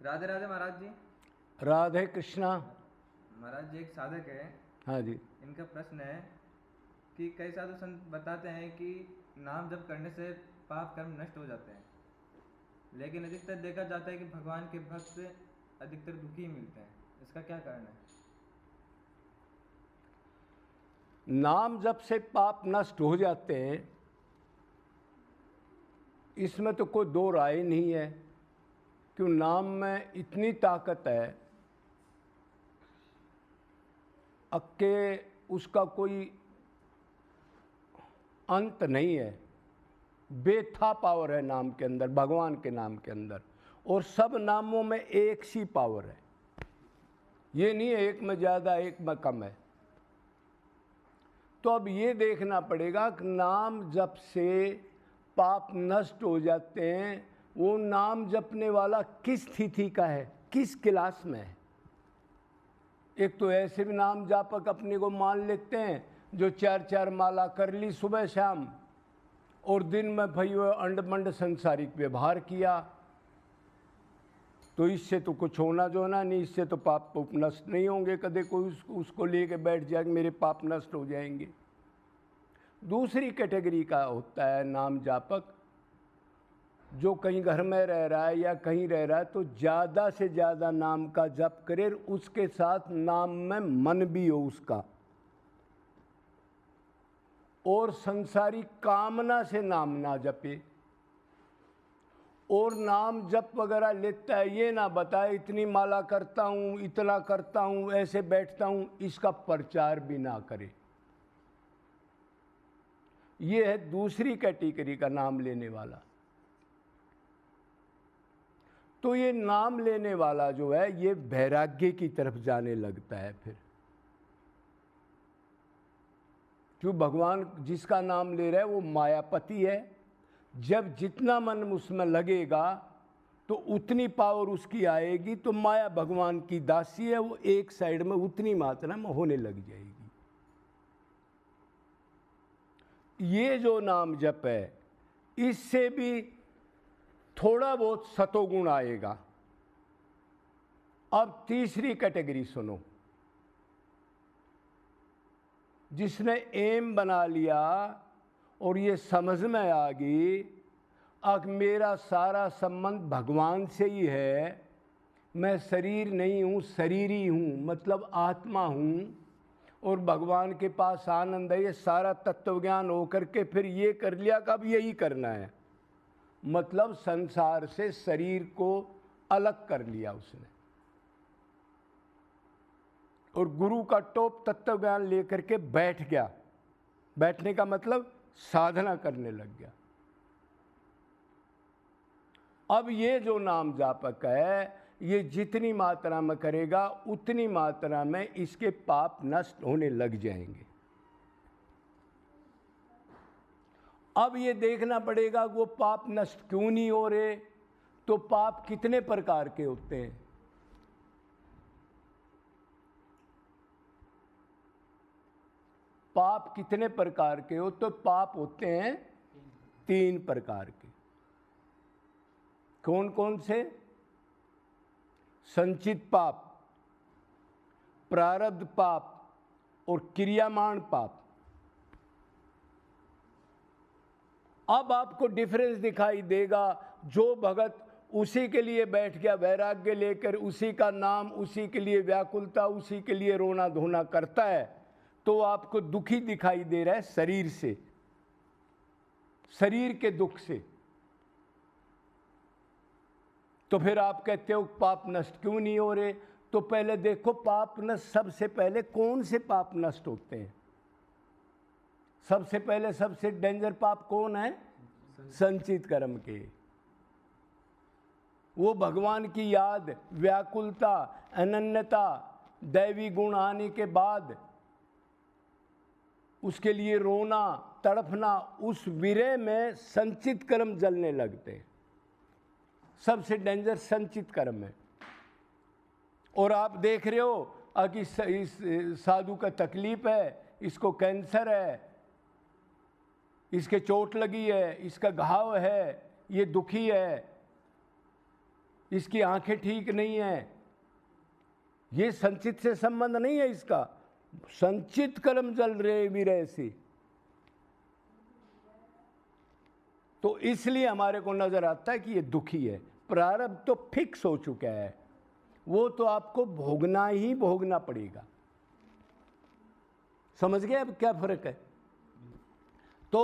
राधे राधे महाराज जी। राधे कृष्णा। महाराज जी एक साधक है। हाँ जी। इनका प्रश्न है कि कई साधु संत बताते हैं कि नाम जप करने से पाप कर्म नष्ट हो जाते हैं, लेकिन अधिकतर देखा जाता है कि भगवान के भक्त अधिकतर दुखी मिलते हैं। इसका क्या कारण है? नाम जप से पाप नष्ट हो जाते हैं, इसमें तो कोई दो राय नहीं है। क्यों? नाम में इतनी ताकत है कि उसका कोई अंत नहीं है। बेथा पावर है नाम के अंदर, भगवान के नाम के अंदर। और सब नामों में एक सी पावर है, ये नहीं है एक में ज़्यादा एक में कम है। तो अब ये देखना पड़ेगा कि नाम जप से पाप नष्ट हो जाते हैं, वो नाम जपने वाला किस स्थिति का है, किस क्लास में है। एक तो ऐसे भी नाम जापक अपने को मान लेते हैं जो 4-4 माला कर ली सुबह शाम और दिन में भाई वो अंडमंड संसारिक व्यवहार किया, तो इससे तो कुछ होना जो होना नहीं, इससे तो पाप नष्ट नहीं होंगे। कदे कोई उसको लेके बैठ जाए मेरे पाप नष्ट हो जाएंगे। दूसरी कैटेगरी का होता है नाम जापक, जो कहीं घर में रह रहा है या कहीं रह रहा है तो ज़्यादा से ज़्यादा नाम का जप करे, उसके साथ नाम में मन भी हो उसका, और संसारी कामना से नाम ना जपे। और नाम जप वगैरह लेता है, ये ना बताए इतनी माला करता हूँ, इतना करता हूँ, ऐसे बैठता हूँ, इसका प्रचार भी ना करे। ये है दूसरी कैटेगरी का नाम लेने वाला। तो ये नाम लेने वाला जो है ये वैराग्य की तरफ जाने लगता है फिर। क्यों? भगवान जिसका नाम ले रहा है वो मायापति है। जब जितना मन उसमें लगेगा तो उतनी पावर उसकी आएगी, तो माया भगवान की दासी है, वो एक साइड में उतनी मात्रा में होने लग जाएगी। ये जो नाम जप है इससे भी थोड़ा बहुत सतोगुण आएगा। अब तीसरी कैटेगरी सुनो, जिसने एम बना लिया और ये समझ में आ गई अब मेरा सारा संबंध भगवान से ही है, मैं शरीर नहीं हूँ, शरीरी हूँ, मतलब आत्मा हूँ, और भगवान के पास आनंद है। ये सारा तत्व ज्ञान होकर के फिर ये कर लिया कि अब यही करना है, मतलब संसार से शरीर को अलग कर लिया उसने, और गुरु का टॉप तत्व ज्ञान लेकर के बैठ गया। बैठने का मतलब साधना करने लग गया। अब ये जो नाम जापक है ये जितनी मात्रा में करेगा उतनी मात्रा में इसके पाप नष्ट होने लग जाएंगे। अब ये देखना पड़ेगा वो पाप नष्ट क्यों नहीं हो रहे, तो पाप कितने प्रकार के होते हैं। पाप कितने प्रकार के हो, तो पाप होते हैं 3 प्रकार के। कौन कौन से? संचित पाप, प्रारब्ध पाप और क्रियामान पाप। अब आपको डिफरेंस दिखाई देगा। जो भगत उसी के लिए बैठ गया वैराग्य लेकर, उसी का नाम, उसी के लिए व्याकुलता, उसी के लिए रोना धोना करता है, तो आपको दुखी दिखाई दे रहा है शरीर से, शरीर के दुख से। तो फिर आप कहते हो पाप नष्ट क्यों नहीं हो रहे, तो पहले देखो पाप नष्ट सबसे पहले कौन से पाप नष्ट होते हैं। सबसे पहले सबसे डेंजर पाप कौन है? संचित कर्म के। वो भगवान की याद, व्याकुलता, अनन्यता, दैवी गुण आने के बाद उसके लिए रोना तड़फना, उस विरह में संचित कर्म जलने लगते हैं। सबसे डेंजर संचित कर्म है। और आप देख रहे हो कि इस साधु का तकलीफ है, इसको कैंसर है, इसके चोट लगी है, इसका घाव है, ये दुखी है, इसकी आंखें ठीक नहीं हैं, ये संचित से संबंध नहीं है इसका। संचित कर्म जल रहे विरह से, तो इसलिए हमारे को नजर आता है कि ये दुखी है। प्रारब्ध तो फिक्स हो चुका है, वो तो आपको भोगना ही भोगना पड़ेगा। समझ गए अब क्या फर्क है? तो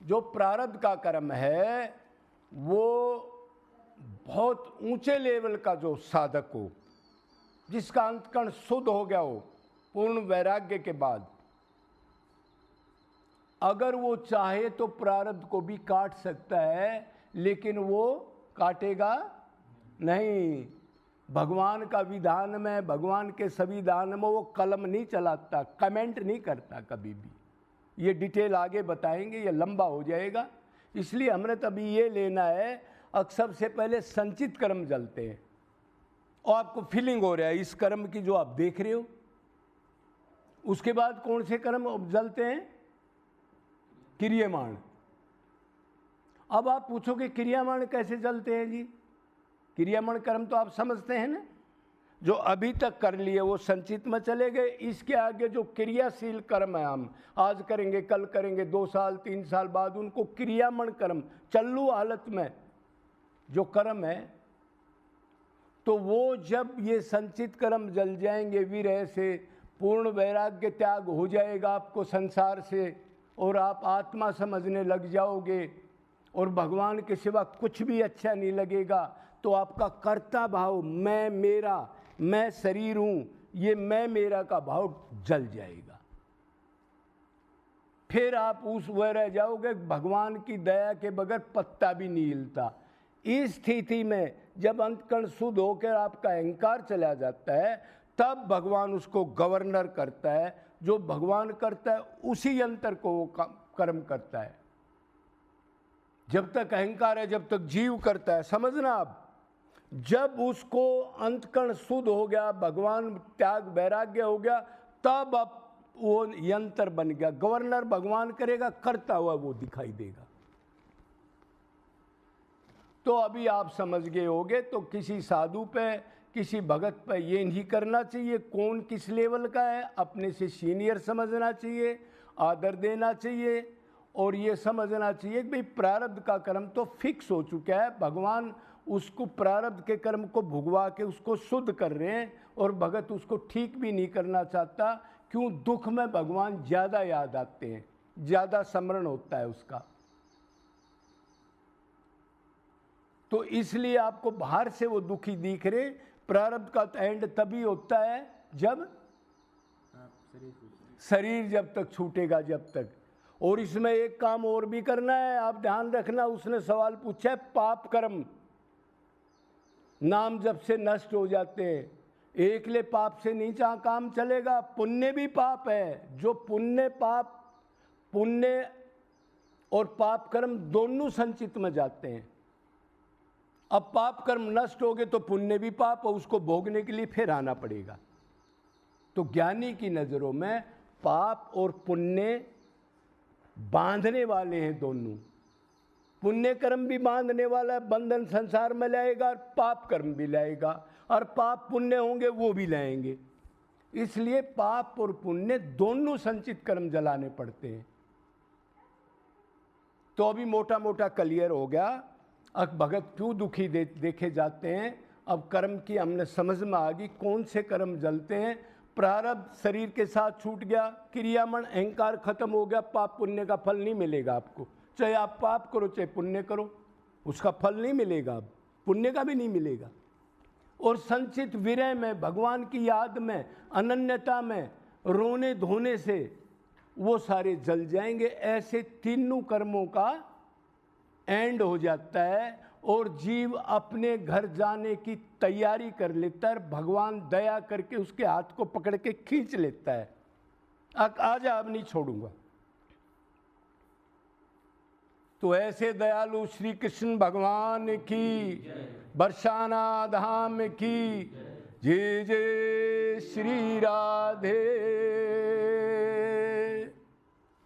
जो प्रारब्ध का कर्म है वो बहुत ऊंचे लेवल का जो साधक हो, जिसका अंतकरण शुद्ध हो गया हो पूर्ण वैराग्य के बाद, अगर वो चाहे तो प्रारब्ध को भी काट सकता है, लेकिन वो काटेगा नहीं। भगवान का विधान में, भगवान के संविधान में वो कलम नहीं चलाता, कमेंट नहीं करता कभी भी। ये डिटेल आगे बताएंगे, ये लंबा हो जाएगा, इसलिए हमने तभी ये लेना है। अब सबसे पहले संचित कर्म जलते हैं और आपको फीलिंग हो रहा है इस कर्म की जो आप देख रहे हो। उसके बाद कौन से कर्म जलते हैं? क्रियमाण। अब आप पूछोगे क्रियमाण कैसे जलते हैं जी? क्रियमाण कर्म तो आप समझते हैं ना, जो अभी तक कर लिए वो संचित में चले गए। इसके आगे जो क्रियाशील कर्म है, हम आज करेंगे, कल करेंगे, 2 साल 3 साल बाद, उनको क्रियामण कर्म, चालू हालत में जो कर्म है, तो वो जब ये संचित कर्म जल जाएंगे विरह से, पूर्ण वैराग्य त्याग हो जाएगा आपको संसार से, और आप आत्मा समझने लग जाओगे और भगवान के सिवा कुछ भी अच्छा नहीं लगेगा, तो आपका कर्ता भाव, मैं मेरा, मैं शरीर हूं, ये मैं मेरा का भाव जल जाएगा। फिर आप उस वह रह जाओगे, भगवान की दया के बगैर पत्ता भी नहीं हिलता। इस स्थिति में जब अंतकरण शुद्ध होकर आपका अहंकार चला जाता है, तब भगवान उसको गवर्नर करता है। जो भगवान करता है उसी यंत्र को वो कर्म करता है। जब तक अहंकार है, जब तक जीव करता है, समझना आप। जब उसको अंतकरण शुद्ध हो गया, भगवान त्याग वैराग्य हो गया, तब अब वो यंत्र बन गया। गवर्नर भगवान करेगा, करता हुआ वो दिखाई देगा। तो अभी आप समझ गए होगे। तो किसी साधु पे, किसी भगत पे ये नहीं करना चाहिए कौन किस लेवल का है, अपने से सीनियर समझना चाहिए, आदर देना चाहिए, और ये समझना चाहिए कि भाई प्रारब्ध का कर्म तो फिक्स हो चुका है, भगवान उसको प्रारब्ध के कर्म को भुगवा के उसको शुद्ध कर रहे हैं, और भगत उसको ठीक भी नहीं करना चाहता। क्यों? दुख में भगवान ज़्यादा याद आते हैं, ज़्यादा स्मरण होता है उसका। तो इसलिए आपको बाहर से वो दुखी दिख रहे। प्रारब्ध का एंड तभी होता है जब शरीर जब तक छूटेगा, जब तक। और इसमें एक काम और भी करना है, आप ध्यान रखना। उसने सवाल पूछा है, पाप कर्म नाम जब से नष्ट हो जाते हैं, एकले पाप से नहीं चाह काम चलेगा, पुण्य भी पाप है। जो पुण्य, पाप, पुण्य और पाप कर्म दोनों संचित में जाते हैं। अब पाप कर्म नष्ट हो गए तो पुण्य भी पाप, और उसको भोगने के लिए फिर आना पड़ेगा। तो ज्ञानी की नजरों में पाप और पुण्य बांधने वाले हैं दोनों। पुण्य कर्म भी बांधने वाला है, बंधन संसार में लाएगा, और पाप कर्म भी लाएगा, और पाप पुण्य होंगे वो भी लाएंगे। इसलिए पाप और पुण्य दोनों संचित कर्म जलाने पड़ते हैं। तो अभी मोटा मोटा क्लियर हो गया अब भगत क्यों दुखी देखे जाते हैं। अब कर्म की हमने समझ में आ गई कौन से कर्म जलते हैं। प्रारब्ध शरीर के साथ छूट गया, क्रियामण अहंकार खत्म हो गया, पाप पुण्य का फल नहीं मिलेगा आपको। चाहे आप पाप करो चाहे पुण्य करो, उसका फल नहीं मिलेगा, अब पुण्य का भी नहीं मिलेगा। और संचित विरह में, भगवान की याद में, अनन्यता में, रोने धोने से वो सारे जल जाएंगे। ऐसे तीनों कर्मों का एंड हो जाता है और जीव अपने घर जाने की तैयारी कर लेता है। भगवान दया करके उसके हाथ को पकड़ के खींच लेता है, आजा अब नहीं छोड़ूंगा। तो ऐसे दयालु श्री कृष्ण भगवान की, बरसाना धाम की जय जय श्री राधे